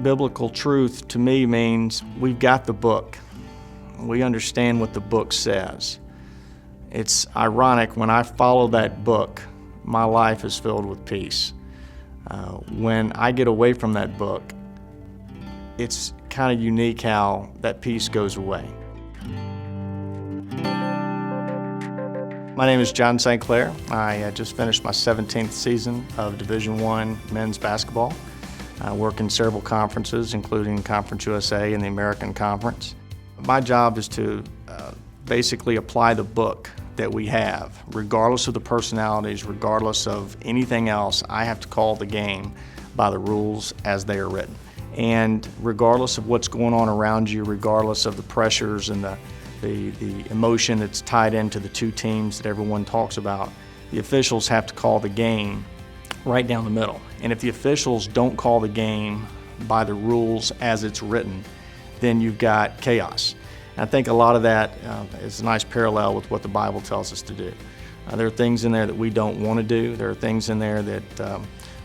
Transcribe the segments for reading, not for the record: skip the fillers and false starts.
Biblical truth to me means we've got the book. We understand what the book says. It's ironic, when I follow that book, my life is filled with peace. When I get away from that book, it's kind of unique how that peace goes away. My name is John St. Clair. I just finished my 17th season of Division I men's basketball. I work in several conferences, including Conference USA and the American Conference. My job is to basically apply the book that we have. Regardless of the personalities, regardless of anything else, I have to call the game by the rules as they are written. And regardless of what's going on around you, regardless of the pressures and the emotion that's tied into the two teams that everyone talks about, the officials have to call the game right down the middle. And if the officials don't call the game by the rules as it's written, then you've got chaos. And I think a lot of that is a nice parallel with what the Bible tells us to do. There are things in there that we don't want to do. There are things in there that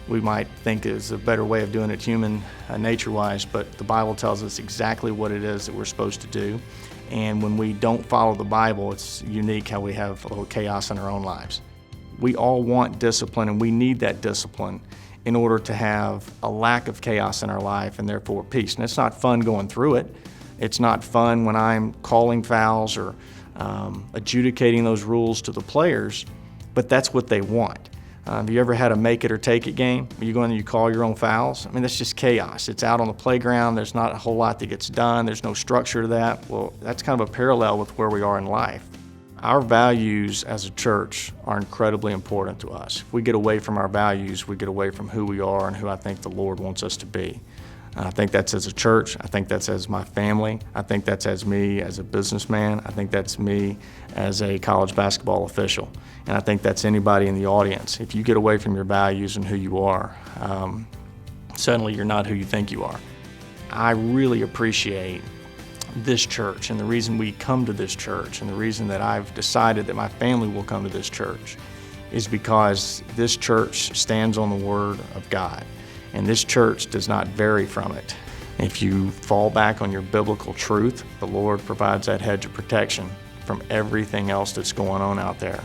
we might think is a better way of doing it human nature-wise, but the Bible tells us exactly what it is that we're supposed to do. And when we don't follow the Bible, it's unique how we have a little chaos in our own lives. We all want discipline, and we need that discipline in order to have a lack of chaos in our life and therefore peace. And it's not fun going through it. It's not fun when I'm calling fouls or adjudicating those rules to the players, but that's what they want. Have you ever had a make it or take it game? You go in and you call your own fouls? I mean, that's just chaos. It's out on the playground. There's not a whole lot that gets done. There's no structure to that. Well, that's kind of a parallel with where we are in life. Our values as a church are incredibly important to us. If we get away from our values, we get away from who we are and who I think the Lord wants us to be. I think that's as a church. I think that's as my family. I think that's as me as a businessman. I think that's me as a college basketball official. And I think that's anybody in the audience. If you get away from your values and who you are, suddenly you're not who you think you are. I really appreciate this church, and the reason we come to this church and the reason that I've decided that my family will come to this church is because this church stands on the Word of God, and this church does not vary from it. If you fall back on your biblical truth, the Lord provides that hedge of protection from everything else that's going on out there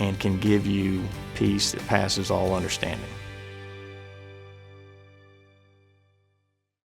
and can give you peace that passes all understanding.